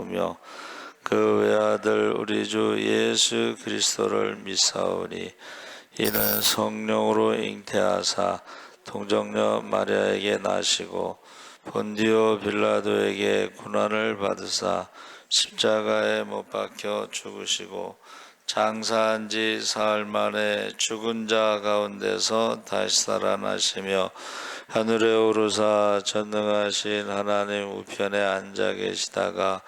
믿사오며 그 외아들 우리 주 예수 그리스도를 믿사오니 이는 성령으로 잉태하사 동정녀 마리아에게 나시고 본디오 빌라도에게 고난을 받으사 십자가에 못 박혀 죽으시고 장사한 지 사흘 만에 죽은 자 가운데서 다시 살아나시며 하늘에 오르사 전능하신 하나님 우편에 앉아 계시다가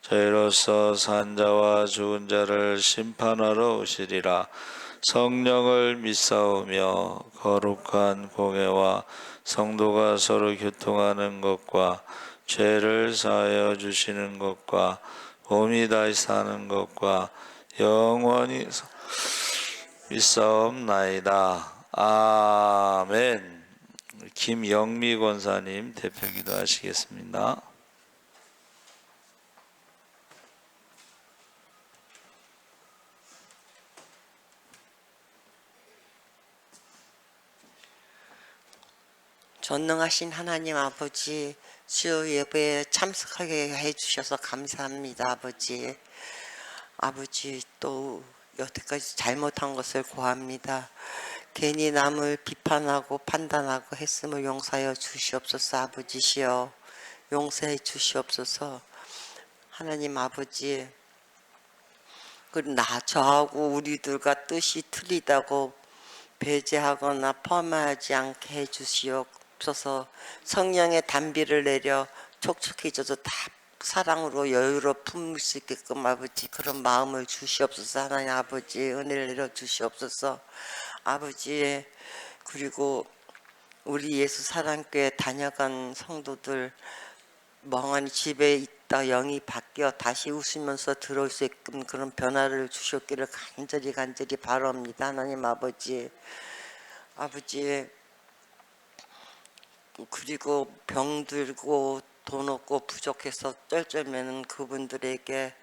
저희로서 산 자와 죽은 자를 심판하러 오시리라. 성령을 믿사오며 거룩한 공회와 성도가 서로 교통하는 것과 죄를 사하여 주시는 것과 몸이 다시 사는 것과 영원히 믿사옵나이다. 아멘. 김영미 권사님 대표기도 하시겠습니다. 전능하신 하나님 아버지, 주여 예배에 참석하게 해주셔서 감사합니다. 아버지 또 여태까지 잘못한 것을 고합니다. 괜히 남을 비판하고 판단하고 했음을 용서하여 주시옵소서. 아버지시여 용서해 주시옵소서. 하나님 아버지, 저하고 우리들과 뜻이 틀리다고 배제하거나 폄하하지 않게 해주시옵소서. 성령의 단비를 내려 촉촉해져서 다 사랑으로 여유로 품을 수 있게끔 아버지 그런 마음을 주시옵소서. 하나님 아버지 은혜를 내려 주시옵소서. 아버지, 그리고 우리 예수 사랑교회 다녀간 성도들 멍하니 집에 있다 영이 바뀌어 다시 웃으면서 들어올 수 있게끔 그런 변화를 주셨기를 간절히 바라옵니다. 하나님 아버지, 그리고 병들고 돈 없고 부족해서 쩔쩔매는 그분들에게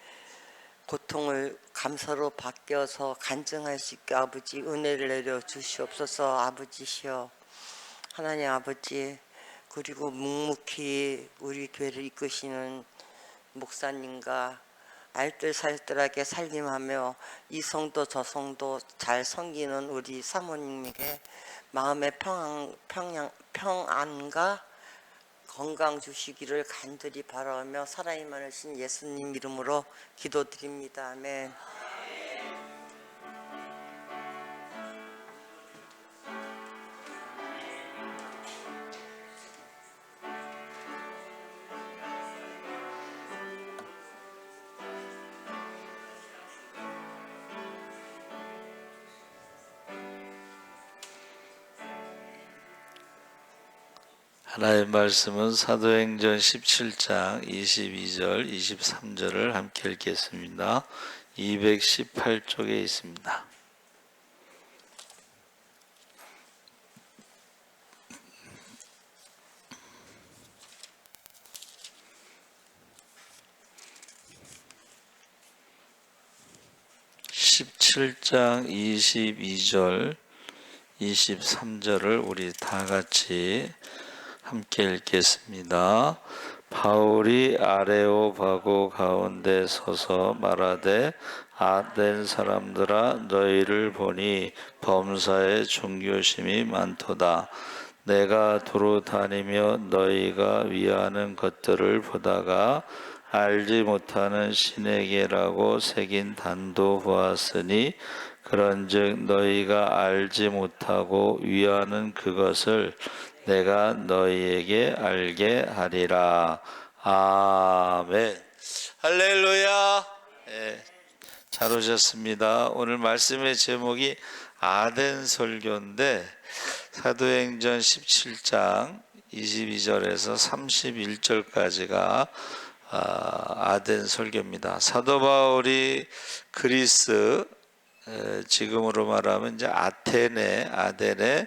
고통을 감사로 바뀌어서 간증할 수 있게 아버지 은혜를 내려 주시옵소서. 아버지시여 하나님 아버지, 그리고 묵묵히 우리 교회를 이끄시는 목사님과 알뜰살뜰하게 살림하며 이 성도 저 성도 잘 섬기는 우리 사모님에게 마음의 평안과 건강 주시기를 간절히 바라며 사랑이 많으신 예수님 이름으로 기도드립니다. 아멘. 하나님의 말씀은 사도행전 17장 22절 23절을 함께 읽겠습니다. 218쪽에 있습니다. (17장) 22절 23절을 우리 다 같이 함께 읽겠습니다. 바울이 아레오바고 가운데 서서 말하되 아덴 사람들아 너희를 보니 범사에 중교심이 많도다. 내가 두루 다니며 너희가 위하는 것들을 보다가 알지 못하는 신에게라고 새긴 단도 보았으니 그런즉 너희가 알지 못하고 위하는 그것을 내가 너희에게 알게 하리라. 아멘. 할렐루야. 네, 잘 오셨습니다. 오늘 말씀의 제목이 아덴 설교인데 사도행전 17장 22절에서 31절까지가 아덴 설교입니다. 사도 바울이 그리스, 지금으로 말하면 이제 아덴의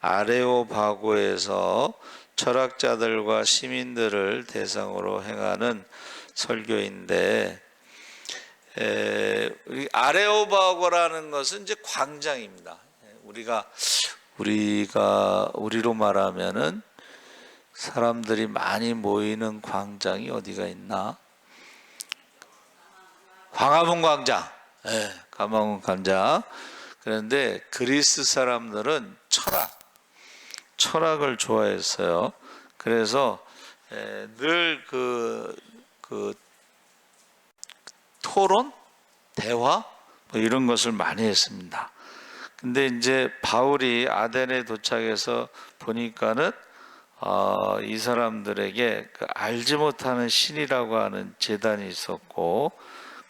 아레오바고에서 철학자들과 시민들을 대상으로 행하는 설교인데, 아레오바고라는 것은 이제 광장입니다. 우리로 말하면은 사람들이 많이 모이는 광장이 어디가 있나? 광화문 광장, 예, 광화문 광장. 그런데 그리스 사람들은 철학을 좋아했어요. 그래서 늘 그 토론, 대화 뭐 이런 것을 많이 했습니다. 근데 이제 바울이 아덴에 도착해서 보니까는 이 사람들에게 그 알지 못하는 신이라고 하는 제단이 있었고,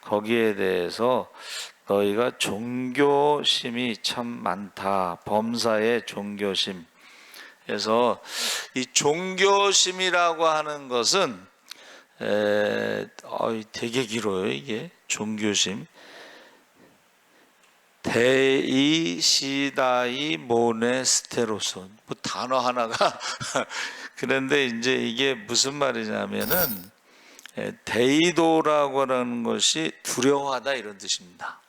거기에 대해서 너희가 종교심이 참 많다. 범사의 종교심. 그래서 이 종교심이라고 하는 것은 되게 길어요. 이게 종교심. 데이시다이 모네스테로손, 뭐 단어 하나가 그런데 이제 이게 무슨 말이냐면은 데이도라고 하는 것이 두려워하다 이런 뜻입니다.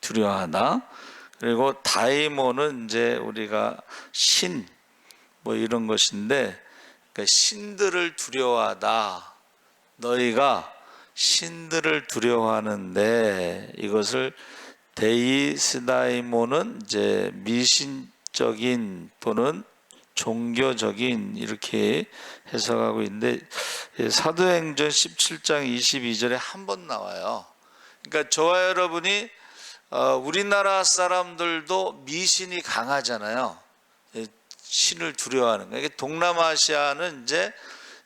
두려워하다. 그리고 다이모는 이제 우리가 신 뭐 이런 것인데, 그러니까 신들을 두려워하다. 너희가 신들을 두려워하는데, 이것을 데이스다이모는 이제 미신적인 또는 종교적인 이렇게 해석하고 있는데, 사도행전 17장 22절에 한 번 나와요. 그러니까 저와 여러분이 우리나라 사람들도 미신이 강하잖아요. 신을 두려워하는 거예요. 동남아시아는 이제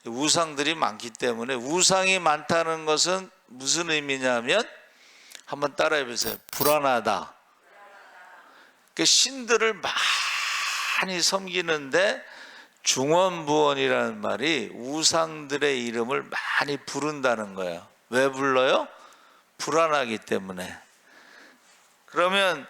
우상들이 많기 때문에, 우상이 많다는 것은 무슨 의미냐면, 한번 따라해 보세요. 불안하다. 그러니까 신들을 많이 섬기는데 중원부원이라는 말이 우상들의 이름을 많이 부른다는 거예요. 왜 불러요? 불안하기 때문에. 그러면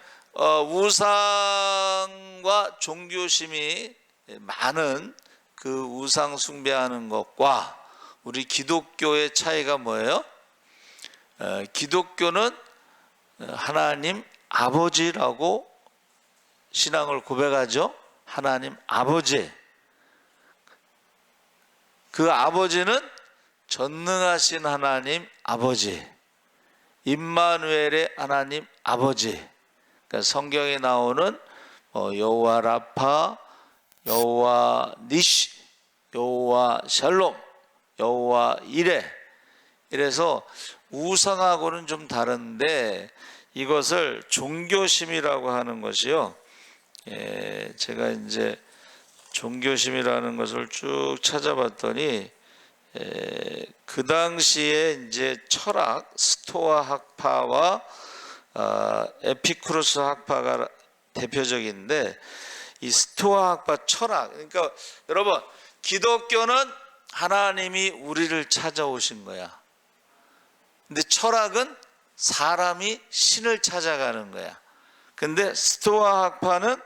우상과 종교심이 많은 그 우상 숭배하는 것과 우리 기독교의 차이가 뭐예요? 기독교는 하나님 아버지라고 신앙을 고백하죠. 하나님 아버지. 그 아버지는 전능하신 하나님 아버지, 임마누엘의 하나님 아버지. 그러니까 성경에 나오는 여호와 라파, 여호와 니시, 여호와 샬롬, 여호와 이레. 이래서 우상하고는 좀 다른데, 이것을 종교심이라고 하는 것이요. 제가 이제 종교심이라는 것을 쭉 찾아봤더니, 그 당시에 이제 철학, 스토아 학파와 에피쿠로스 학파가 대표적인데, 이 스토아 학파 철학, 그러니까 여러분, 기독교는 하나님이 우리를 찾아오신 거야. 근데 철학은 사람이 신을 찾아가는 거야. 근데 스토아 학파는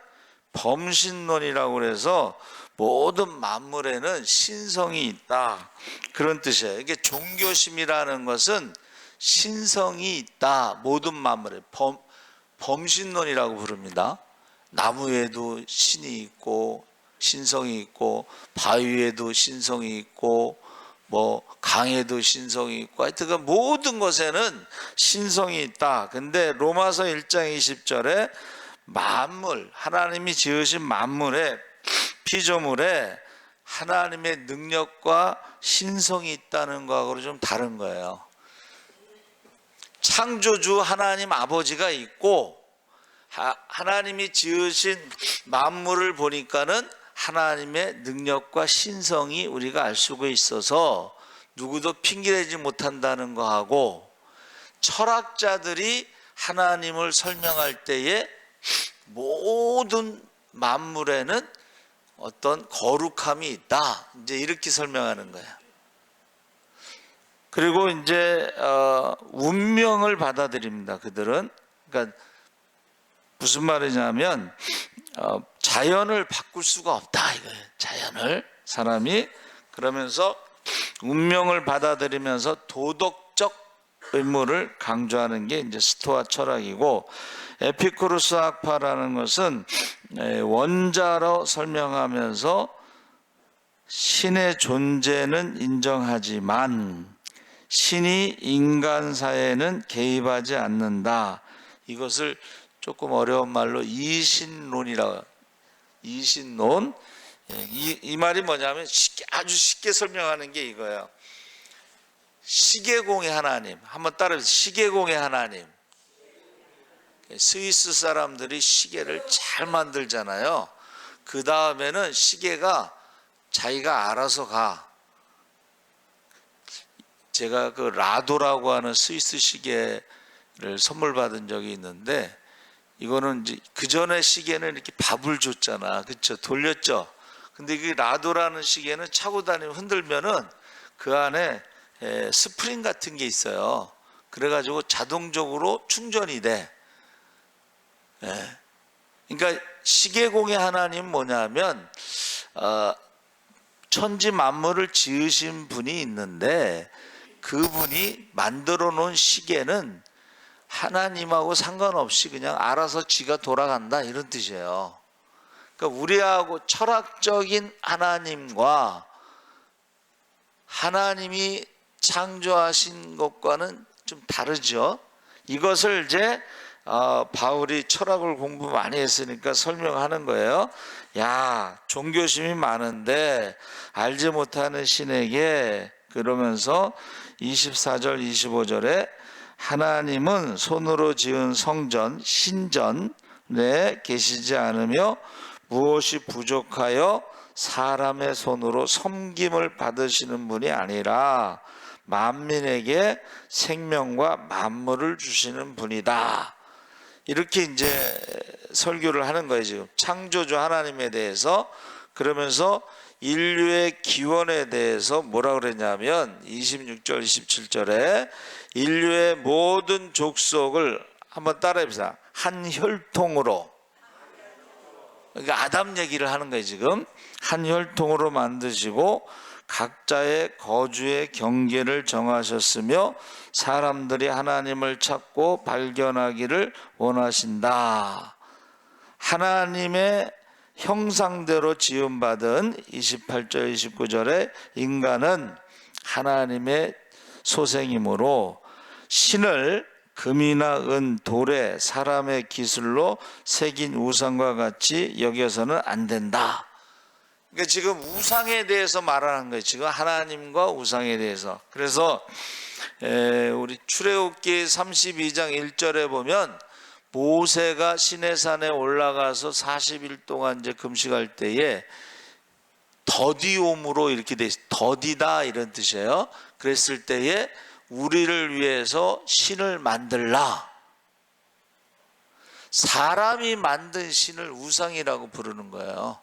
범신론이라고 그래서 모든 만물에는 신성이 있다, 그런 뜻이에요. 이게 종교심이라는 것은 신성이 있다, 모든 만물에. 범신론이라고 부릅니다. 나무에도 신이 있고 신성이 있고, 바위에도 신성이 있고, 뭐 강에도 신성이 있고, 하여튼 그 모든 것에는 신성이 있다. 근데 로마서 1장 20절에 만물, 하나님이 지으신 만물에, 피조물에 하나님의 능력과 신성이 있다는 거하고 좀 다른 거예요. 창조주 하나님 아버지가 있고, 하나님이 지으신 만물을 보니까는 하나님의 능력과 신성이 우리가 알 수가 있어서 누구도 핑계대지 못한다는 거하고, 철학자들이 하나님을 설명할 때에 모든 만물에는 어떤 거룩함이 있다, 이제 이렇게 설명하는 거야. 그리고 이제 운명을 받아들입니다. 그들은. 그러니까 무슨 말이냐면 자연을 바꿀 수가 없다 이거예요. 자연을 사람이. 그러면서 운명을 받아들이면서 도덕적 의무를 강조하는 게 이제 스토아 철학이고, 에피쿠로스 학파라는 것은 원자로 설명하면서 신의 존재는 인정하지만 신이 인간 사회는 개입하지 않는다. 이것을 조금 어려운 말로 이신론이라고. 이신론. 이 말이 뭐냐면 아주 쉽게 설명하는 게 이거예요. 시계공의 하나님. 한번 따라해보세요. 시계공의 하나님. 스위스 사람들이 시계를 잘 만들잖아요. 그 다음에는 시계가 자기가 알아서 가. 제가 그 라도라고 하는 스위스 시계를 선물 받은 적이 있는데, 이거는 이제 그 전에 시계는 이렇게 밥을 줬잖아, 그렇죠? 돌렸죠. 근데 그 라도라는 시계는 차고 다니면 흔들면은 그 안에 스프링 같은 게 있어요. 그래가지고 자동적으로 충전이 돼. 그러니까 시계공의 하나님 뭐냐면 천지 만물을 지으신 분이 있는데 그분이 만들어 놓은 시계는 하나님하고 상관없이 그냥 알아서 지가 돌아간다, 이런 뜻이에요. 그러니까 우리하고 철학적인 하나님과 하나님이 창조하신 것과는 좀 다르죠. 이것을 이제 바울이 철학을 공부 많이 했으니까 설명하는 거예요. 야, 종교심이 많은데 알지 못하는 신에게, 그러면서 24절 25절에 하나님은 손으로 지은 성전 신전에 계시지 않으며 무엇이 부족하여 사람의 손으로 섬김을 받으시는 분이 아니라 만민에게 생명과 만물을 주시는 분이다. 이렇게 이제 설교를 하는 거예요. 지금 창조주 하나님에 대해서. 그러면서 인류의 기원에 대해서 뭐라 그랬냐면 26절 27절에 인류의 모든 족속을 한번 따라해보세요. 한 혈통으로. 그러니까 아담 얘기를 하는 거예요. 지금 한 혈통으로 만드시고 각자의 거주의 경계를 정하셨으며 사람들이 하나님을 찾고 발견하기를 원하신다. 하나님의 형상대로 지음받은 28절 29절에 인간은 하나님의 소생이므로 신을 금이나 은, 돌에 사람의 기술로 새긴 우상과 같이 여겨서는 안 된다. 그러니까 지금 우상에 대해서 말하는 거예요. 지금 하나님과 우상에 대해서. 그래서 우리 출애굽기 32장 1절에 보면 모세가 시내산에 올라가서 40일 동안 이제 금식할 때에 더디옴으로 이렇게 돼 있어요. 더디다, 이런 뜻이에요. 그랬을 때에 우리를 위해서 신을 만들라. 사람이 만든 신을 우상이라고 부르는 거예요.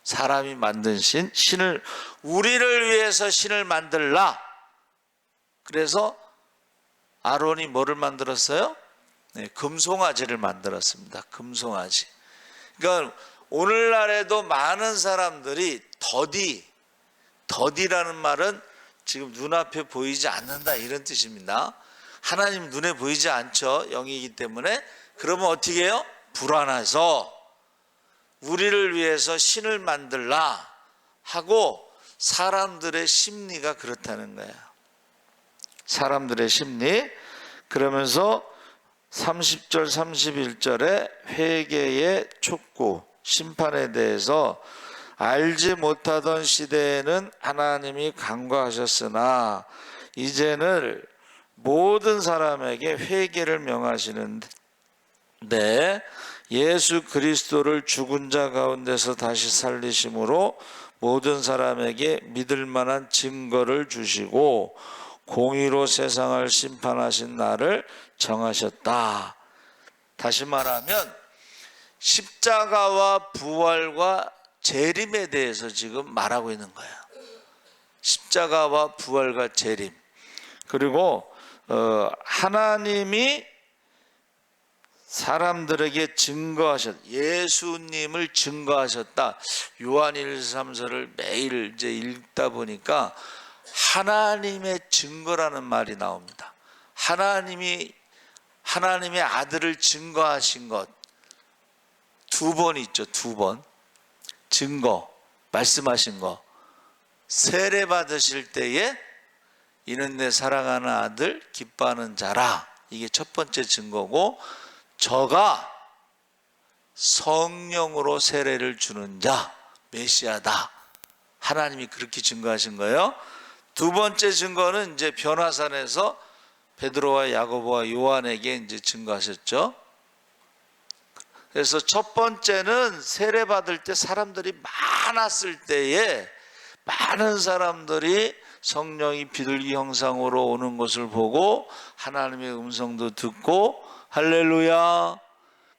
사람이 만든 신을 우리를 위해서 신을 만들라. 그래서 아론이 뭐를 만들었어요? 네, 금송아지를 만들었습니다. 금송아지. 그러니까 오늘날에도 많은 사람들이 더디라는 말은 지금 눈앞에 보이지 않는다, 이런 뜻입니다. 하나님 눈에 보이지 않죠, 영이기 때문에. 그러면 어떻게 해요? 불안해서 우리를 위해서 신을 만들라 하고, 사람들의 심리가 그렇다는 거예요. 사람들의 심리. 그러면서 30절 31절에 회개의 촉구, 심판에 대해서 알지 못하던 시대에는 하나님이 간과하셨으나 이제는 모든 사람에게 회개를 명하시는데 예수 그리스도를 죽은 자 가운데서 다시 살리심으로 모든 사람에게 믿을 만한 증거를 주시고 공의로 세상을 심판하신 날을 정하셨다. 다시 말하면 십자가와 부활과 재림에 대해서 지금 말하고 있는 거예요. 십자가와 부활과 재림. 그리고 하나님이 사람들에게 예수님을 증거하셨다. 요한 1~3서를 매일 이제 읽다 보니까 하나님의 증거라는 말이 나옵니다. 하나님의 아들을 증거하신 것 두 번 있죠. 두 번. 증거, 말씀하신 거. 세례 받으실 때에 이는 내 사랑하는 아들 기뻐하는 자라. 이게 첫 번째 증거고, 저가 성령으로 세례를 주는 자, 메시아다. 하나님이 그렇게 증거하신 거예요. 두 번째 증거는 이제 변화산에서 베드로와 야고보와 요한에게 이제 증거하셨죠. 그래서 첫 번째는 세례 받을 때 사람들이 많았을 때에 많은 사람들이 성령이 비둘기 형상으로 오는 것을 보고 하나님의 음성도 듣고, 할렐루야,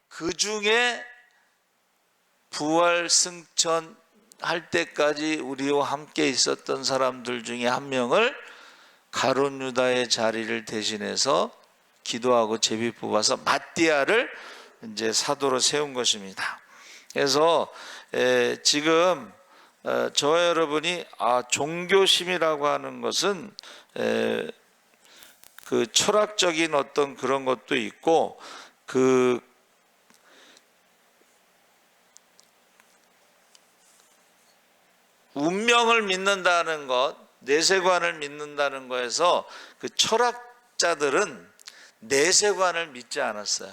그 중에 부활 승천 할 때까지 우리와 함께 있었던 사람들 중에 한 명을 가룟 유다의 자리를 대신해서 기도하고 제비 뽑아서 마띠아를 이제 사도로 세운 것입니다. 그래서 지금 저와 여러분이 종교심이라고 하는 것은 그 철학적인 어떤 그런 것도 있고, 그 운명을 믿는다는 것, 내세관을 믿는다는 거에서 그 철학자들은 내세관을 믿지 않았어요.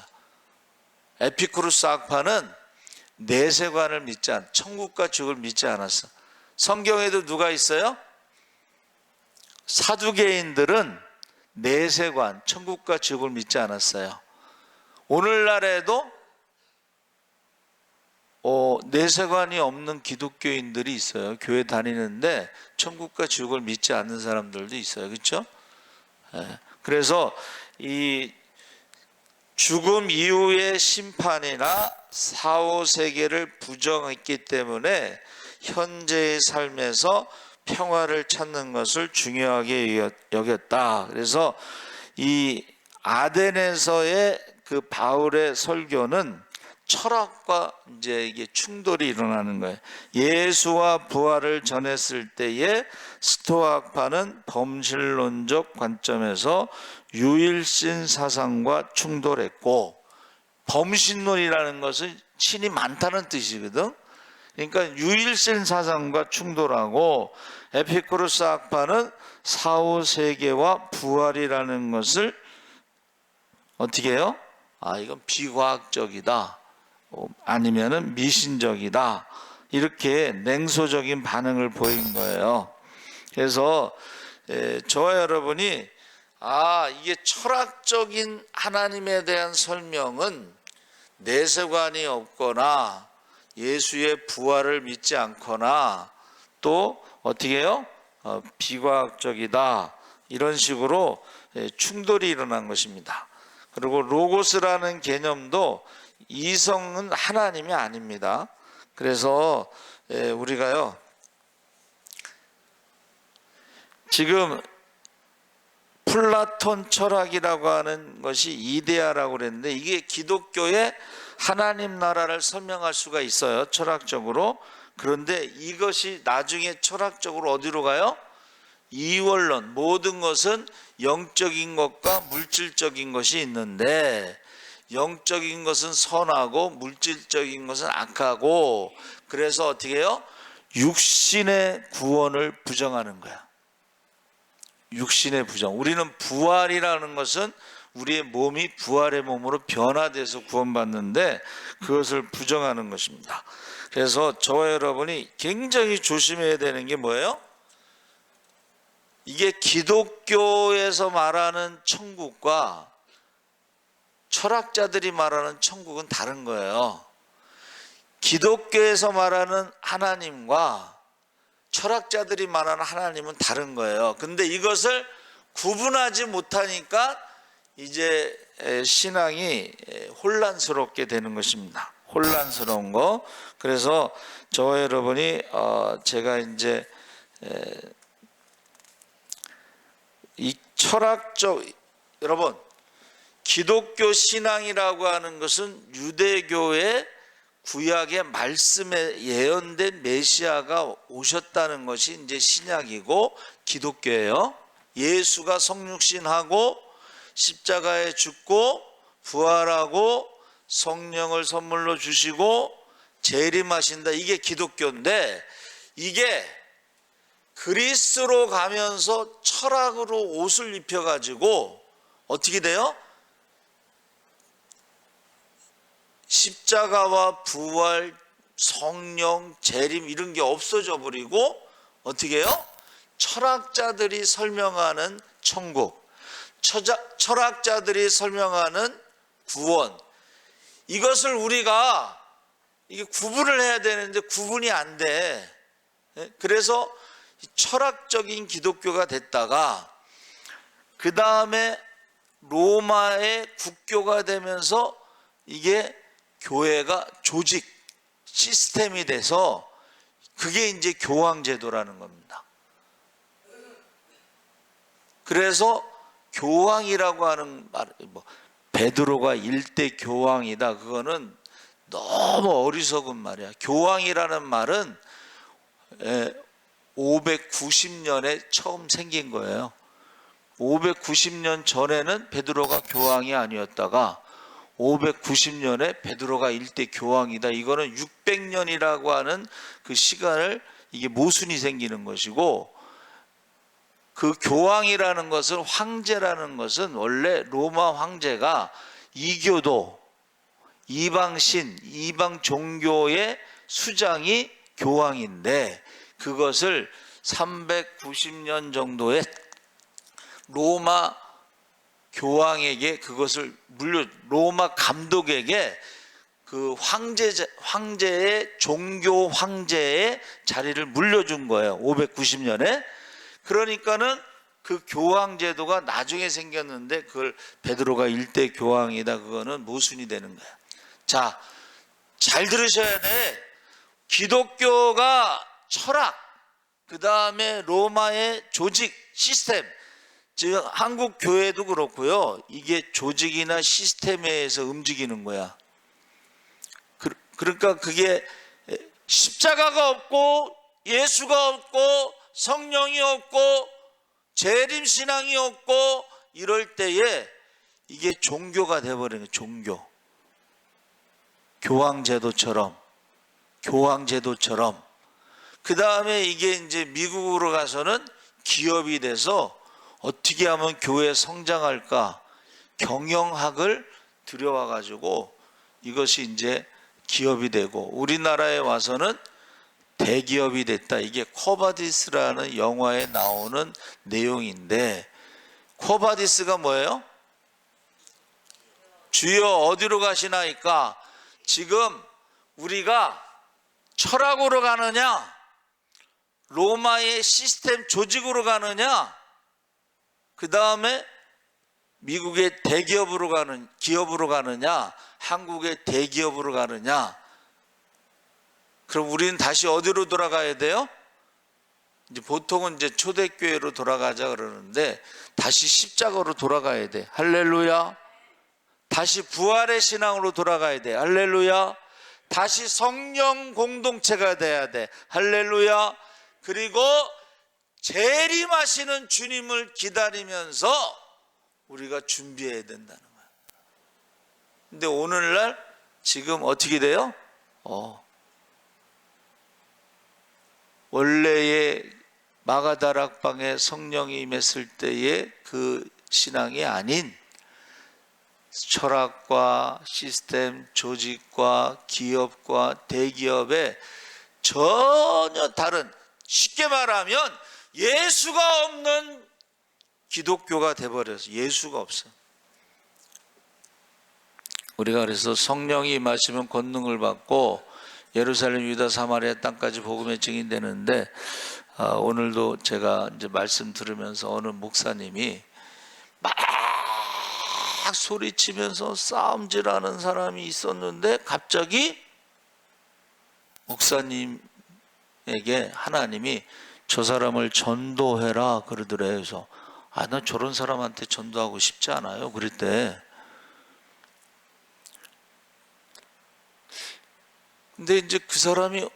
에피쿠루스 학파는 내세관을 믿지 않았어요. 천국과 지옥을 믿지 않았어. 성경에도 누가 있어요? 사두개인들은 내세관, 천국과 지옥을 믿지 않았어요. 오늘날에도 내세관이 없는 기독교인들이 있어요. 교회 다니는데 천국과 지옥을 믿지 않는 사람들도 있어요. 그렇죠? 그래서 이 죽음 이후의 심판이나 사후 세계를 부정했기 때문에 현재의 삶에서 평화를 찾는 것을 중요하게 여겼다. 그래서 이 아덴에서의 그 바울의 설교는 철학과 이제 이게 충돌이 일어나는 거예요. 예수와 부활을 전했을 때에 스토아파는 범실론적 관점에서 유일신 사상과 충돌했고, 범신론이라는 것은 신이 많다는 뜻이거든. 그러니까 유일신 사상과 충돌하고, 에피쿠루스 학파는 사후 세계와 부활이라는 것을 어떻게 해요? 이건 비과학적이다, 아니면은 미신적이다, 이렇게 냉소적인 반응을 보인 거예요. 그래서 저와 여러분이 이게 철학적인 하나님에 대한 설명은 내세관이 없거나 예수의 부활을 믿지 않거나 또 어떻게 해요? 비과학적이다, 이런 식으로 충돌이 일어난 것입니다. 그리고 로고스라는 개념도 이성은 하나님이 아닙니다. 그래서 우리가요, 지금 플라톤 철학이라고 하는 것이 이데아라고 그랬는데, 이게 기독교의 하나님 나라를 설명할 수가 있어요, 철학적으로. 그런데 이것이 나중에 철학적으로 어디로 가요? 이원론, 모든 것은 영적인 것과 물질적인 것이 있는데, 영적인 것은 선하고 물질적인 것은 악하고, 그래서 어떻게 해요? 육신의 구원을 부정하는 거야. 육신의 부정. 우리는 부활이라는 것은 우리의 몸이 부활의 몸으로 변화돼서 구원받는데, 그것을 부정하는 것입니다. 그래서 저와 여러분이 굉장히 조심해야 되는 게 뭐예요? 이게 기독교에서 말하는 천국과 철학자들이 말하는 천국은 다른 거예요. 기독교에서 말하는 하나님과 철학자들이 말하는 하나님은 다른 거예요. 근데 이것을 구분하지 못하니까 이제 신앙이 혼란스럽게 되는 것입니다. 혼란스러운 거. 그래서 저와 여러분이 제가 이제 이 철학적, 여러분, 기독교 신앙이라고 하는 것은 유대교의 구약의 말씀에 예언된 메시아가 오셨다는 것이 이제 신약이고 기독교예요. 예수가 성육신하고 십자가에 죽고 부활하고 성령을 선물로 주시고 재림하신다, 이게 기독교인데, 이게 그리스로 가면서 철학으로 옷을 입혀가지고 어떻게 돼요? 십자가와 부활, 성령, 재림 이런 게 없어져 버리고 어떻게 해요? 철학자들이 설명하는 천국, 철학자들이 설명하는 구원, 이것을 우리가 이게 구분을 해야 되는데 구분이 안 돼. 그래서 철학적인 기독교가 됐다가 그 다음에 로마의 국교가 되면서 이게 교회가 조직, 시스템이 돼서 그게 이제 교황제도라는 겁니다. 그래서 교황이라고 하는 말, 베드로가 일대 교황이다, 그거는 너무 어리석은 말이야. 교황이라는 말은 590년에 처음 생긴 거예요. 590년 전에는 베드로가 교황이 아니었다가 590년에 베드로가 일대 교황이다. 이거는 600년이라고 하는 그 시간을, 이게 모순이 생기는 것이고, 그 교황이라는 것은, 황제라는 것은 원래 로마 황제가 이교도, 이방신, 이방 종교의 수장이 교황인데, 그것을 390년 정도의 로마 교황에게 그것을 로마 감독에게 그 황제의 종교 황제의 자리를 물려준 거예요. 590년에. 그러니까는 그 교황 제도가 나중에 생겼는데 그걸 베드로가 일대 교황이다, 그거는 모순이 되는 거야. 자, 잘 들으셔야 돼. 기독교가 철학, 그 다음에 로마의 조직, 시스템, 즉 한국 교회도 그렇고요, 이게 조직이나 시스템에 의해서 움직이는 거야. 그러니까 그게 십자가가 없고 예수가 없고 성령이 없고 재림신앙이 없고 이럴 때에 이게 종교가 돼버리는 거예요. 종교, 교황제도처럼. 그 다음에 이게 이제 미국으로 가서는 기업이 돼서 어떻게 하면 교회 성장할까, 경영학을 들여와 가지고 이것이 이제 기업이 되고, 우리나라에 와서는 대기업이 됐다. 이게 쿼바디스라는 영화에 나오는 내용인데, 쿼바디스가 뭐예요? 주여 어디로 가시나이까? 지금 우리가 철학으로 가느냐, 로마의 시스템 조직으로 가느냐, 그 다음에 미국의 기업으로 가느냐, 한국의 대기업으로 가느냐. 그럼 우리는 다시 어디로 돌아가야 돼요? 이제 보통은 이제 초대교회로 돌아가자 그러는데 다시 십자가로 돌아가야 돼. 할렐루야. 다시 부활의 신앙으로 돌아가야 돼. 할렐루야. 다시 성령 공동체가 돼야 돼. 할렐루야. 그리고 재림하시는 주님을 기다리면서 우리가 준비해야 된다는 거야. 근데 오늘날 지금 어떻게 돼요? 원래의 마가다락방에 성령이 임했을 때의 그 신앙이 아닌 철학과 시스템, 조직과 기업과 대기업의 전혀 다른, 쉽게 말하면 예수가 없는 기독교가 돼버려서 예수가 없어. 우리가 그래서 성령이 임하시면 권능을 받고 예루살렘, 유다, 사마리아 땅까지 복음의 증인되는데, 오늘도 제가 이제 말씀 들으면서 어느 목사님이 막 소리치면서 싸움질하는 사람이 있었는데 갑자기 목사님에게 하나님이 저 사람을 전도해라 그러더래요. 그래서 나 저런 사람한테 전도하고 싶지 않아요. 그랬대. 근데 이제 그 사람이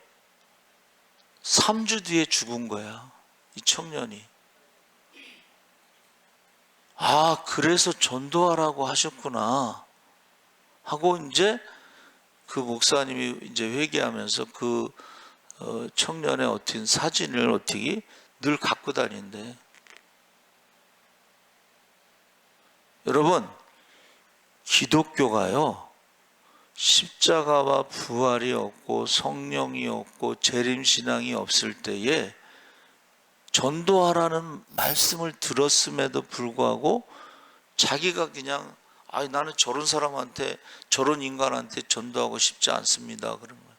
3주 뒤에 죽은 거야. 이 청년이. 그래서 전도하라고 하셨구나 하고 이제 그 목사님이 이제 회개하면서 그 청년의 어떤 사진을 어떻게 늘 갖고 다닌대. 여러분, 기독교가요, 십자가와 부활이 없고 성령이 없고 재림신앙이 없을 때에 전도하라는 말씀을 들었음에도 불구하고 자기가 그냥 나는 저런 사람한테, 저런 인간한테 전도하고 싶지 않습니다, 그런 거예요.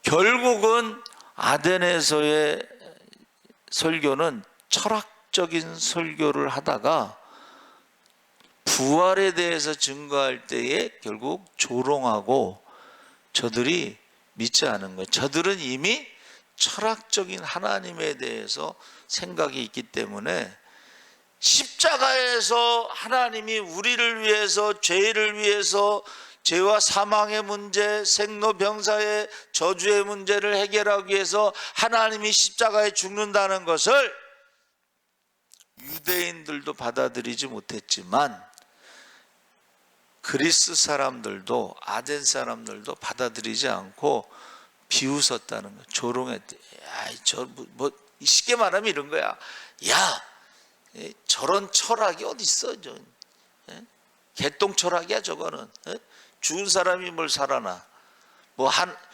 결국은 아덴에서의 설교는 철학적인 설교를 하다가 부활에 대해서 증거할 때에 결국 조롱하고 저들이 믿지 않은 거예요. 저들은 이미 철학적인 하나님에 대해서 생각이 있기 때문에 십자가에서 하나님이 우리를 위해서, 죄를 위해서 죄와 사망의 문제, 생로병사의 저주의 문제를 해결하기 위해서 하나님이 십자가에 죽는다는 것을 유대인들도 받아들이지 못했지만 그리스 사람들도, 아덴 사람들도 받아들이지 않고 비웃었다는 거, 조롱했대. 쉽게 말하면 이런 거야. 야, 저런 철학이 어디 있어? 개똥 철학이야 저거는. 죽은 사람이 뭘 살아나?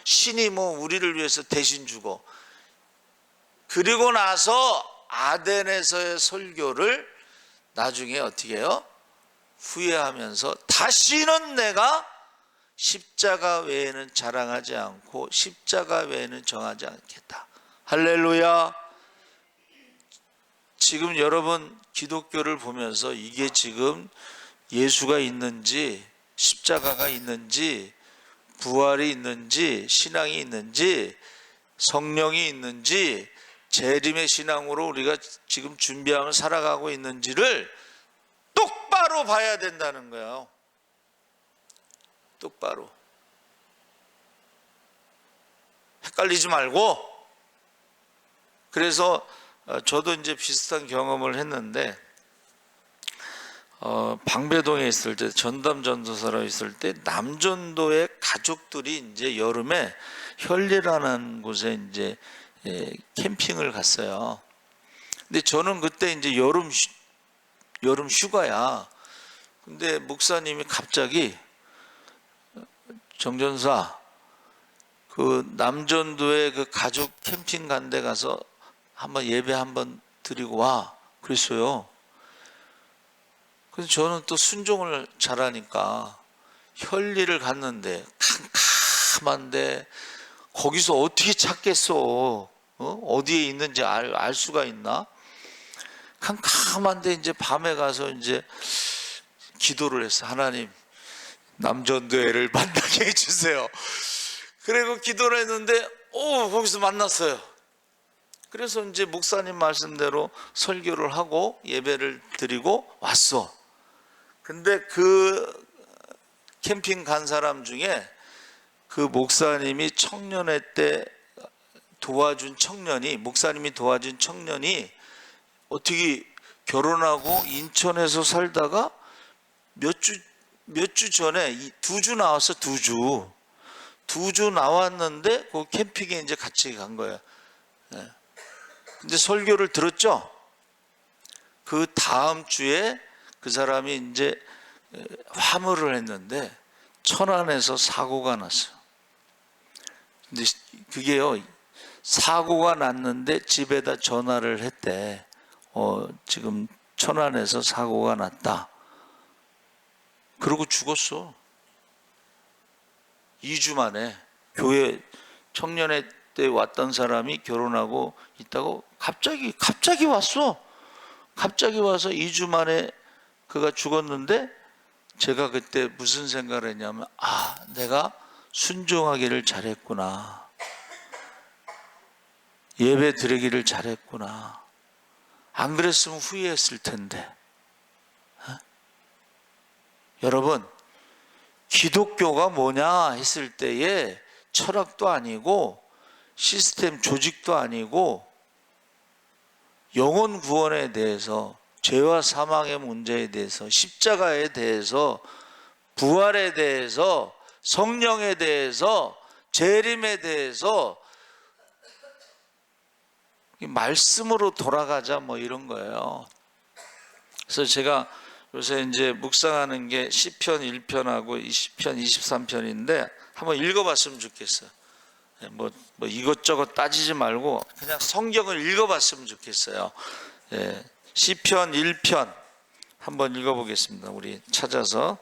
신이 우리를 위해서 대신 주고. 그리고 나서 아덴에서의 설교를 나중에 어떻게 해요? 후회하면서 다시는 내가 십자가 외에는 자랑하지 않고 십자가 외에는 정하지 않겠다. 할렐루야. 지금 여러분 기독교를 보면서 이게 지금 예수가 있는지, 십자가가 있는지, 부활이 있는지, 신앙이 있는지, 성령이 있는지, 재림의 신앙으로 우리가 지금 준비하며 살아가고 있는지를 똑바로 봐야 된다는 거예요. 똑바로. 헷갈리지 말고. 그래서 저도 이제 비슷한 경험을 했는데, 방배동에 있을 때, 전담 전도사로 있을 때 남전도의 가족들이 이제 여름에 현리라는 곳에 이제 캠핑을 갔어요. 근데 저는 그때 이제 여름 휴가야. 근데 목사님이 갑자기 정전사 그 남전도에 그 가족 캠핑 간 데 가서 한번 예배 한번 드리고 와 그랬어요. 그래서 저는 또 순종을 잘하니까 현리를 갔는데 캄캄한데 거기서 어떻게 찾겠어? 어디에 있는지 알 수가 있나? 캄캄한데 이제 밤에 가서 이제 기도를 했어. 하나님, 남전도회를 만나게 해주세요. 그리고 기도를 했는데 거기서 만났어요. 그래서 이제 목사님 말씀대로 설교를 하고 예배를 드리고 왔어. 근데 그 캠핑 간 사람 중에 그 목사님이 청년회 때 도와준 청년이, 목사님이 도와준 청년이 어떻게 결혼하고 인천에서 살다가 몇 주 전에 2주 나왔어. 2주 나왔는데 그 캠핑에 이제 같이 간 거야. 근데 설교를 들었죠. 그 다음 주에 그 사람이 이제 화물을 했는데 천안에서 사고가 났어요. 근데 그게요, 사고가 났는데 집에다 전화를 했대. 지금 천안에서 사고가 났다. 그러고 죽었어. 2주 만에. 교회 청년회 때 왔던 사람이 결혼하고 있다고 갑자기 왔어. 갑자기 와서 2주 만에 그가 죽었는데, 제가 그때 무슨 생각을 했냐면, 내가 순종하기를 잘했구나. 예배 드리기를 잘했구나. 안 그랬으면 후회했을 텐데. 여러분, 기독교가 뭐냐 했을 때에 철학도 아니고 시스템 조직도 아니고 영혼 구원에 대해서, 죄와 사망의 문제에 대해서, 십자가에 대해서, 부활에 대해서, 성령에 대해서 재림에 대해서 말씀으로 돌아가자 뭐 이런 거예요. 그래서 제가 요새 이제 묵상하는 게 시편 1편하고 20편, 23편인데 한번 읽어봤으면 좋겠어요. 뭐 이것저것 따지지 말고 그냥 성경을 읽어봤으면 좋겠어요. 예, 시편 1편 한번 읽어보겠습니다. 우리 찾아서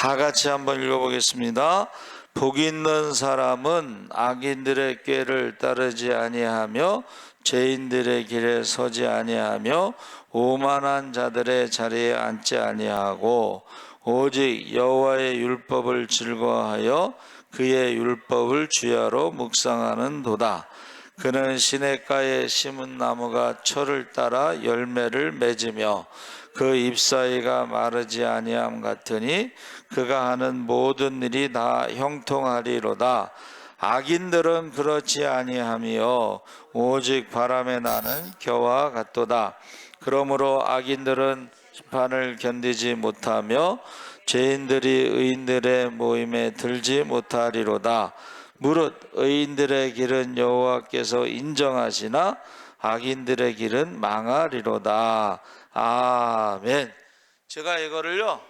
다 같이 한번 읽어보겠습니다. 복 있는 사람은 악인들의 꾀를 따르지 아니하며 죄인들의 길에 서지 아니하며 오만한 자들의 자리에 앉지 아니하고 오직 여호와의 율법을 즐거워하여 그의 율법을 주야로 묵상하는도다. 그는 시냇가에 심은 나무가 철을 따라 열매를 맺으며 그 잎사이가 마르지 아니함 같으니 그가 하는 모든 일이 다 형통하리로다. 악인들은 그렇지 아니하며 오직 바람에 나는 겨와 같도다. 그러므로 악인들은 심판을 견디지 못하며 죄인들이 의인들의 모임에 들지 못하리로다. 무릇 의인들의 길은 여호와께서 인정하시나 악인들의 길은 망하리로다. 아멘. 제가 이거를요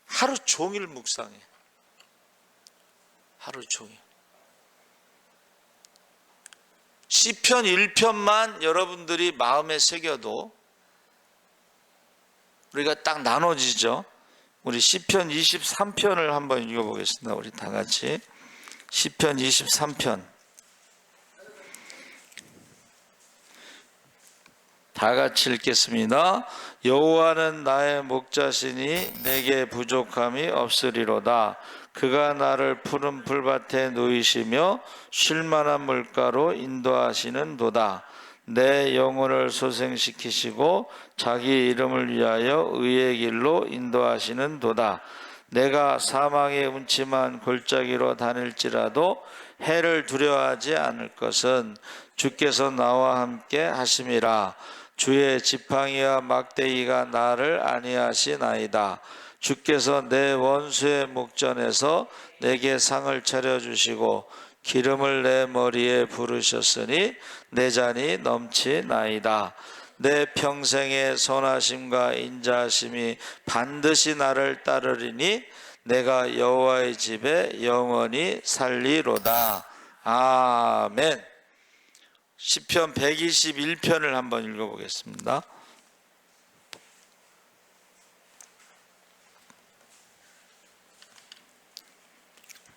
하루 종일 묵상해. 하루 종일. 시편 1편만 여러분들이 마음에 새겨도 우리가 딱 나눠지죠. 우리 시편 23편을 한번 읽어보겠습니다. 우리 다 같이 시편 23편 다 같이 읽겠습니다. 여호와는 나의 목자시니 내게 부족함이 없으리로다. 그가 나를 푸른 풀밭에 누이시며 쉴만한 물가로 인도하시는도다. 내 영혼을 소생시키시고 자기 이름을 위하여 의의 길로 인도하시는도다. 내가 사망의 음침한 골짜기로 다닐지라도 해를 두려워하지 않을 것은 주께서 나와 함께 하심이라. 주의 지팡이와 막대기가 나를 안위하시나이다. 주께서 내 원수의 목전에서 내게 상을 차려주시고 기름을 내 머리에 부르셨으니 내 잔이 넘치나이다. 내 평생의 선하심과 인자하심이 반드시 나를 따르리니 내가 여호와의 집에 영원히 살리로다. 아멘. 시편 121편을 한번 읽어보겠습니다.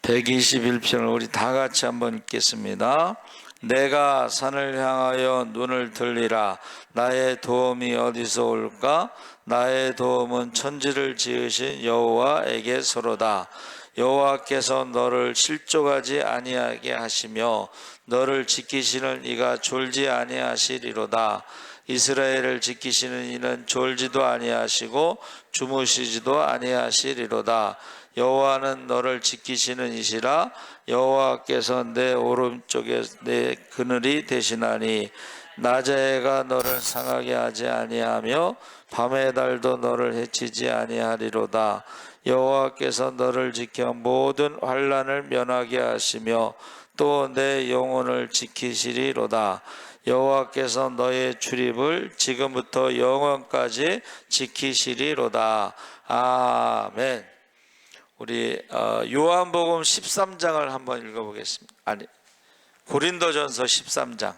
(121편을) 우리 다 같이 한번 읽겠습니다. 내가 산을 향하여 눈을 들리라. 나의 도움이 어디서 올까? 나의 도움은 천지를 지으신 여호와에게서로다. 여호와께서 너를 실족하지 아니하게 하시며 너를 지키시는 이가 졸지 아니하시리로다. 이스라엘을 지키시는 이는 졸지도 아니하시고 주무시지도 아니하시리로다. 여호와는 너를 지키시는 이시라. 여호와께서 내 오른쪽에 내 그늘이 되시나니 낮의 해가 너를 상하게 하지 아니하며 밤의 달도 너를 해치지 아니하리로다. 여호와께서 너를 지켜 모든 환난을 면하게 하시며 또 내 영혼을 지키시리로다. 여호와께서 너의 출입을 지금부터 영원까지 지키시리로다. 아멘. 우리 요한복음 13장을 한번 읽어보겠습니다. 아니, 고린도전서 13장.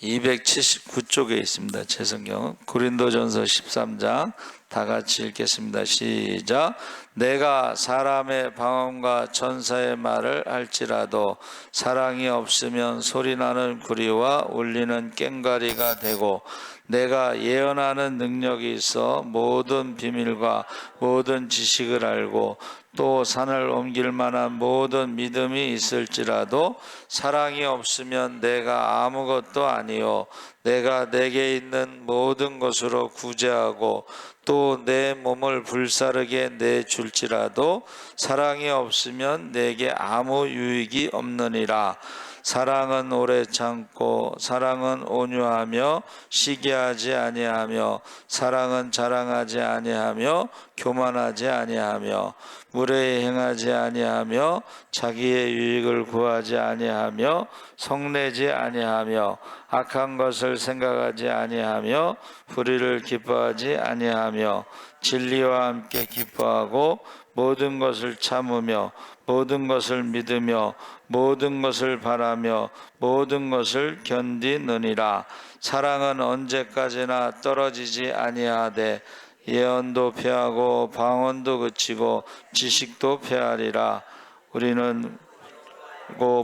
(279쪽에) 있습니다. 제 성경은 고린도전서 13장 다 같이 읽겠습니다. 시작. 내가 사람의 방언과 천사의 말을 할지라도 사랑이 없으면 소리나는 구리와 울리는 꽹과리가 되고 내가 예언하는 능력이 있어 모든 비밀과 모든 지식을 알고 또 산을 옮길 만한 모든 믿음이 있을지라도 사랑이 없으면 내가 아무것도 아니요 내가 내게 있는 모든 것으로 구제하고 또 내 몸을 불사르게 내줄지라도 사랑이 없으면 내게 아무 유익이 없느니라. 사랑은 오래 참고 사랑은 온유하며 시기하지 아니하며 사랑은 자랑하지 아니하며 교만하지 아니하며 무례히 행하지 아니하며 자기의 유익을 구하지 아니하며 성내지 아니하며 악한 것을 생각하지 아니하며 불의를 기뻐하지 아니하며 진리와 함께 기뻐하고 모든 것을 참으며 모든 것을 믿으며 모든 것을 바라며 모든 것을 견디느니라. 사랑은 언제까지나 떨어지지 아니하되 예언도 패하고 방언도 그치고 지식도 패하리라. 우리는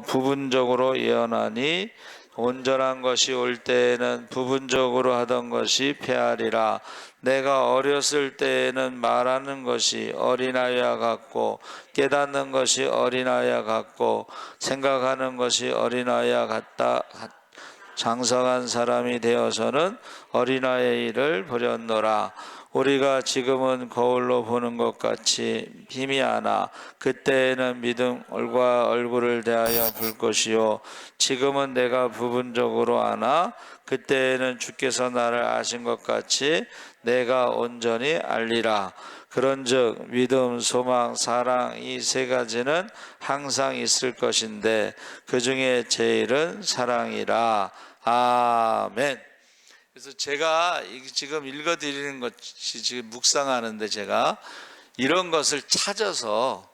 부분적으로 예언하니 온전한 것이 올 때에는 부분적으로 하던 것이 패하리라. 내가 어렸을 때에는 말하는 것이 어린아이와 같고 깨닫는 것이 어린아이와 같고 생각하는 것이 어린아이와 같다. 장성한 사람이 되어서는 어린아이의 일을 버렸노라. 우리가 지금은 거울로 보는 것 같이 희미하나 그때에는 믿음과 얼굴을 대하여 볼 것이요 지금은 내가 부분적으로 아나 그때에는 주께서 나를 아신 것 같이 내가 온전히 알리라. 그런즉 믿음, 소망, 사랑 이 세 가지는 항상 있을 것인데 그 중에 제일은 사랑이라. 아멘. 그래서 제가 지금 읽어드리는 것이 지금 묵상하는데 제가 이런 것을 찾아서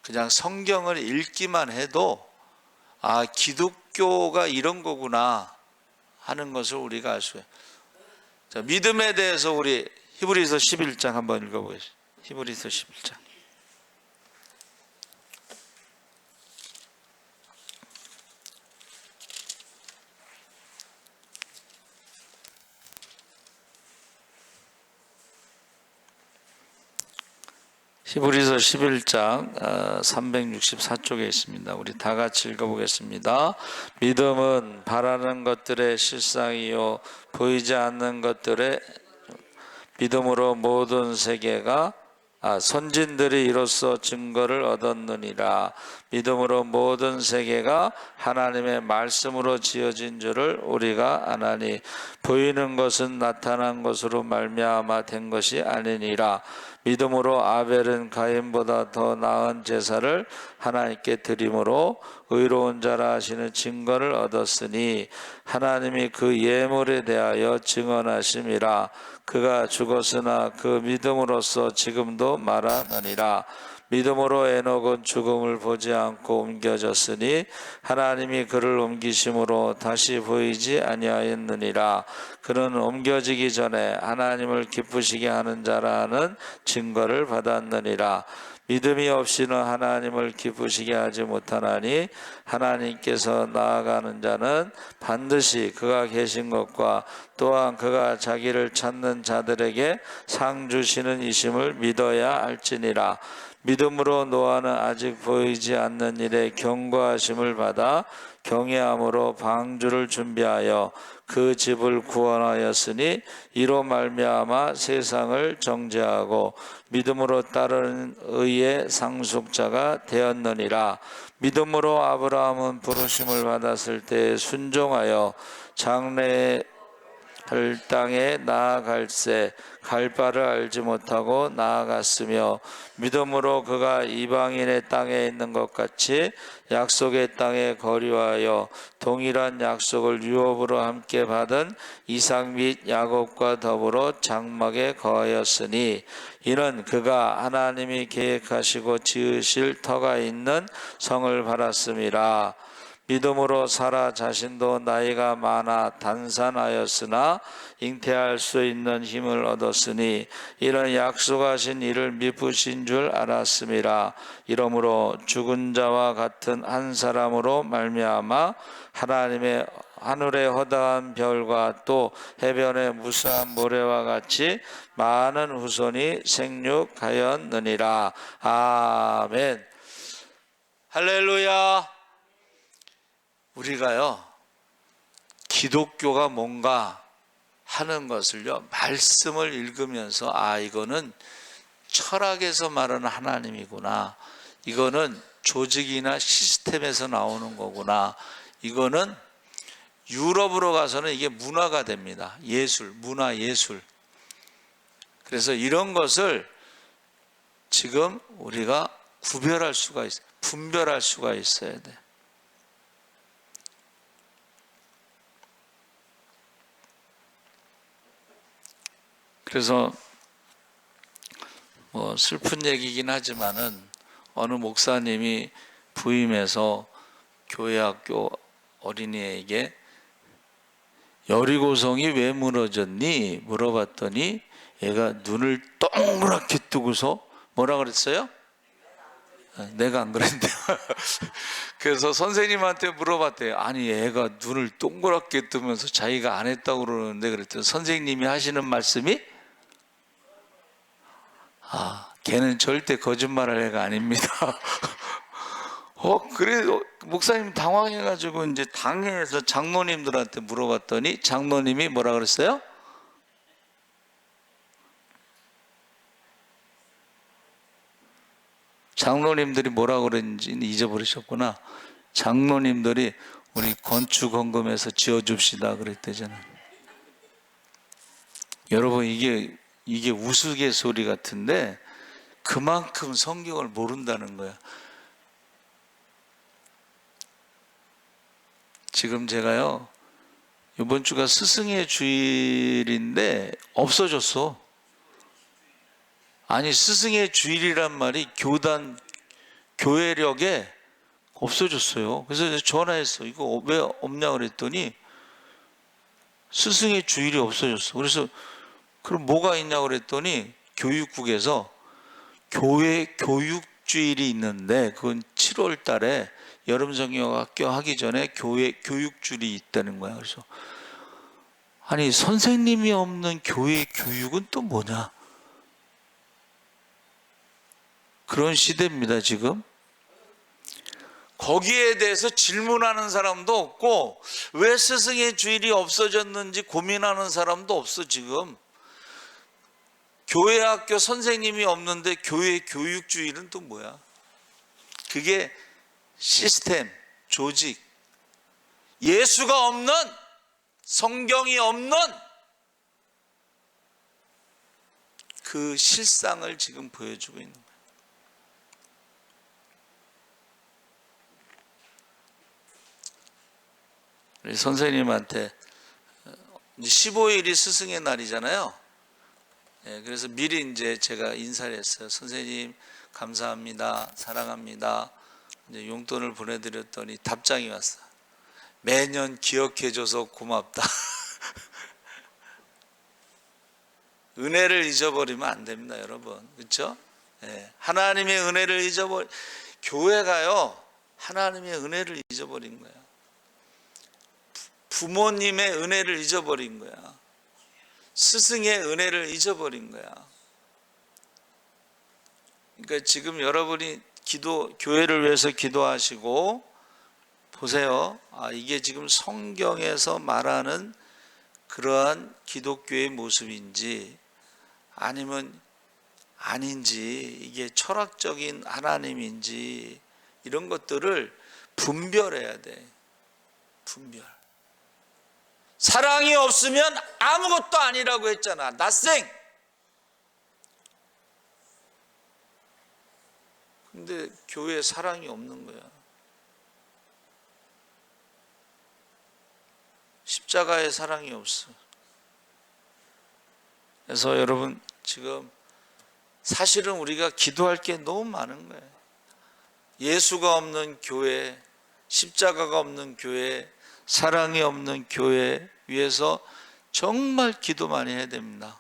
그냥 성경을 읽기만 해도 아, 기독교가 이런 거구나 하는 것을 우리가 알 수 있어요. 자, 믿음에 대해서 우리 히브리서 11장 한번 읽어보겠습니다. 히브리서 11장. 히브리서 11장 364쪽에 있습니다. 우리 다 같이 읽어보겠습니다. 믿음은 바라는 것들의 실상이요 보이지 않는 것들의 믿음으로 모든 세계가 선진들이 이로써 증거를 얻었느니라. 믿음으로 모든 세계가 하나님의 말씀으로 지어진 줄을 우리가 아나니 보이는 것은 나타난 것으로 말미암아 된 것이 아니니라. 믿음으로 아벨은 가인보다 더 나은 제사를 하나님께 드림으로 의로운 자라 하시는 증거를 얻었으니 하나님이 그 예물에 대하여 증언하심이라. 그가 죽었으나 그 믿음으로써 지금도 말하느니라. 믿음으로 에녹은 죽음을 보지 않고 옮겨졌으니 하나님이 그를 옮기심으로 다시 보이지 아니하였느니라. 그는 옮겨지기 전에 하나님을 기쁘시게 하는 자라는 증거를 받았느니라. 믿음이 없이는 하나님을 기쁘시게 하지 못하나니 하나님께서 나아가는 자는 반드시 그가 계신 것과 또한 그가 자기를 찾는 자들에게 상 주시는 이심을 믿어야 할지니라. 믿음으로 노아는 아직 보이지 않는 일에 경고하심을 받아 경외함으로 방주를 준비하여 그 집을 구원하였으니 이로 말미암아 세상을 정죄하고 믿음으로 따르는 의의 상속자가 되었느니라. 믿음으로 아브라함은 부르심을 받았을 때 순종하여 장래의 땅에 나아갈새 갈 바를 알지 못하고 나아갔으며 믿음으로 그가 이방인의 땅에 있는 것 같이 약속의 땅에 거류하여 동일한 약속을 유업으로 함께 받은 이삭 및 야곱과 더불어 장막에 거하였으니 이는 그가 하나님이 계획하시고 지으실 터가 있는 성을 바랐음이라. 믿음으로 사라 자신도 나이가 많아 단산하였으나 잉태할 수 있는 힘을 얻었으니 이런 약속하신 이를 미쁘신 줄 알았음이라. 이러므로 죽은 자와 같은 한 사람으로 말미암아 하나님의 하늘의 허다한 별과 또 해변의 무수한 모래와 같이 많은 후손이 생육하였느니라. 아멘. 할렐루야. 우리가요, 기독교가 뭔가 하는 것을요, 말씀을 읽으면서 이거는 철학에서 말하는 하나님이구나, 이거는 조직이나 시스템에서 나오는 거구나, 이거는 유럽으로 가서는 이게 문화가 됩니다. 예술, 문화 예술. 그래서 이런 것을 지금 우리가 구별할 수가 있어요. 분별할 수가 있어야 돼. 그래서 뭐 슬픈 얘기긴 하지만은 어느 목사님이 부임해서 교회학교 어린이에게 여리고성이 왜 무너졌니? 물어봤더니 얘가 눈을 동그랗게 뜨고서 뭐라 그랬어요? 내가 안 그랬는데. 그래서 선생님한테 물어봤대요. 아니 애가 눈을 동그랗게 뜨면서 자기가 안 했다고 그러는데, 그랬더니 선생님이 하시는 말씀이 걔는 절대 거짓말할 애가 아닙니다. 그래 목사님 당황해가지고 이제 당회에서 장로님들한테 물어봤더니 장로님이 뭐라 그랬어요? 장로님들이 뭐라 그랬는지 잊어버리셨구나. 장로님들이 우리 건축헌금에서 지어줍시다 그랬대잖아요. 여러분 이게 우스갯소리 같은데 그만큼 성경을 모른다는 거야. 지금 제가요, 이번 주가 스승의 주일인데 없어졌어. 아니 스승의 주일이란 말이 교회력에 없어졌어요. 그래서 전화했어. 이거 왜 없냐 그랬더니 스승의 주일이 없어졌어. 그래서 그럼 뭐가 있냐 그랬더니 교육국에서 교회 교육주일이 있는데 그건 7월 달에 여름 성경학교 하기 전에 교회 교육주일이 있다는 거야. 그래서 아니 선생님이 없는 교회 교육은 또 뭐냐? 그런 시대입니다 지금. 거기에 대해서 질문하는 사람도 없고 왜 스승의 주일이 없어졌는지 고민하는 사람도 없어 지금. 교회 학교 선생님이 없는데 교회 교육주일은 또 뭐야? 그게 시스템, 조직, 예수가 없는, 성경이 없는 그 실상을 지금 보여주고 있는 거예요. 우리 선생님한테 15일이 스승의 날이잖아요. 그래서 미리 이제 제가 인사를 했어요. 선생님 감사합니다, 사랑합니다. 이제 용돈을 보내드렸더니 답장이 왔어. 매년 기억해줘서 고맙다. 은혜를 잊어버리면 안 됩니다, 여러분. 그렇죠? 하나님의 은혜를 교회가요 하나님의 은혜를 잊어버린 거야. 부모님의 은혜를 잊어버린 거야. 스승의 은혜를 잊어버린 거야. 그러니까 지금 여러분이 교회를 위해서 기도하시고 보세요. 이게 지금 성경에서 말하는 그러한 기독교의 모습인지 아니면 아닌지, 이게 철학적인 하나님인지 이런 것들을 분별해야 돼. 분별. 사랑이 없으면 아무것도 아니라고 했잖아. nothing. 근데 교회에 사랑이 없는 거야. 십자가에 사랑이 없어. 그래서 여러분 지금 사실은 우리가 기도할 게 너무 많은 거예요. 예수가 없는 교회, 십자가가 없는 교회, 사랑이 없는 교회 위해서 정말 기도 많이 해야 됩니다.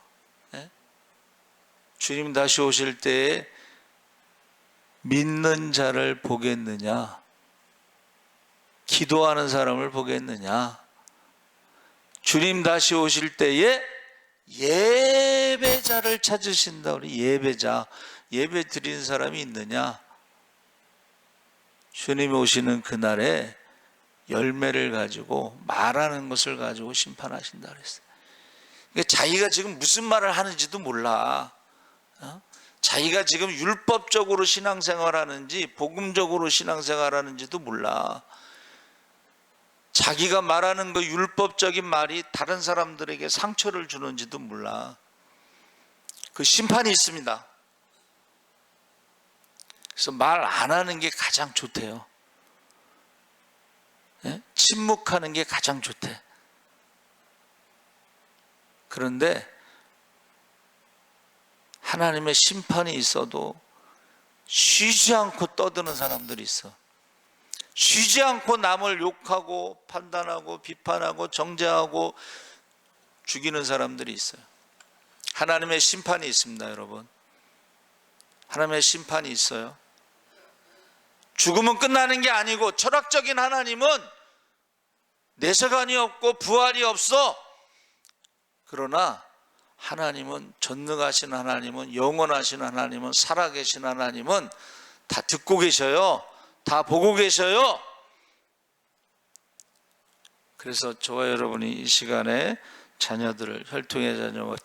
주님 다시 오실 때에 믿는 자를 보겠느냐? 기도하는 사람을 보겠느냐? 주님 다시 오실 때에 예배자를 찾으신다. 우리 예배자, 예배 드리는 사람이 있느냐? 주님이 오시는 그날에 열매를 가지고 말하는 것을 가지고 심판하신다 그랬어요. 그러니까 자기가 지금 무슨 말을 하는지도 몰라. 자기가 지금 율법적으로 신앙생활하는지 복음적으로 신앙생활하는지도 몰라. 자기가 말하는 그 율법적인 말이 다른 사람들에게 상처를 주는지도 몰라. 그 심판이 있습니다. 그래서 말 안 하는 게 가장 좋대요. 예? 침묵하는 게 가장 좋대. 그런데 하나님의 심판이 있어도 쉬지 않고 떠드는 사람들이 있어. 쉬지 않고 남을 욕하고 판단하고 비판하고 정죄하고 죽이는 사람들이 있어요. 하나님의 심판이 있습니다, 여러분. 하나님의 심판이 있어요. 죽음은 끝나는 게 아니고, 철학적인 하나님은 내세관이 없고 부활이 없어. 그러나 하나님은, 전능하신 하나님은, 영원하신 하나님은, 살아계신 하나님은 다 듣고 계셔요. 다 보고 계셔요. 그래서 저와 여러분이 이 시간에 자녀들을, 혈통의 자녀와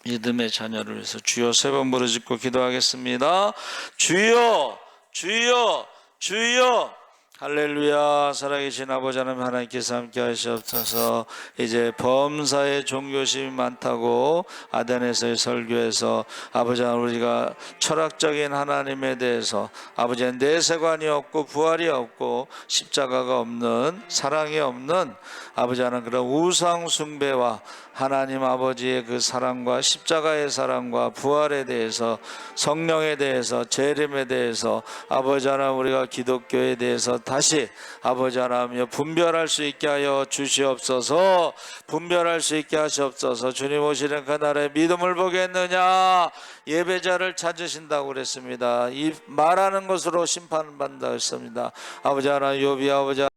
믿음의 자녀를 위해서 주여 3번 부르짖고 기도하겠습니다. 주여, 주여, 주여. 할렐루야. 살아계신 아버지 하나님, 하나님께서 함께 하시옵소서. 이제 범사에 종교심이 많다고 아덴에서의 설교에서 아버지 하나님, 우리가 철학적인 하나님에 대해서 아버지의 내세관이 없고 부활이 없고 십자가가 없는, 사랑이 없는 아버지 하나님, 그런 우상 숭배와 하나님 아버지의 그 사랑과 십자가의 사랑과 부활에 대해서, 성령에 대해서, 재림에 대해서 아버지 하나님, 우리가 기독교에 대해서 다시 아버지 하나님 분별할 수 있게 하여 주시옵소서. 분별할 수 있게 하시옵소서. 주님 오시는 그날에 믿음을 보겠느냐, 예배자를 찾으신다고 그랬습니다. 이 말하는 것으로 심판받는다고 했습니다. 아버지 하나님, 욥이 아버지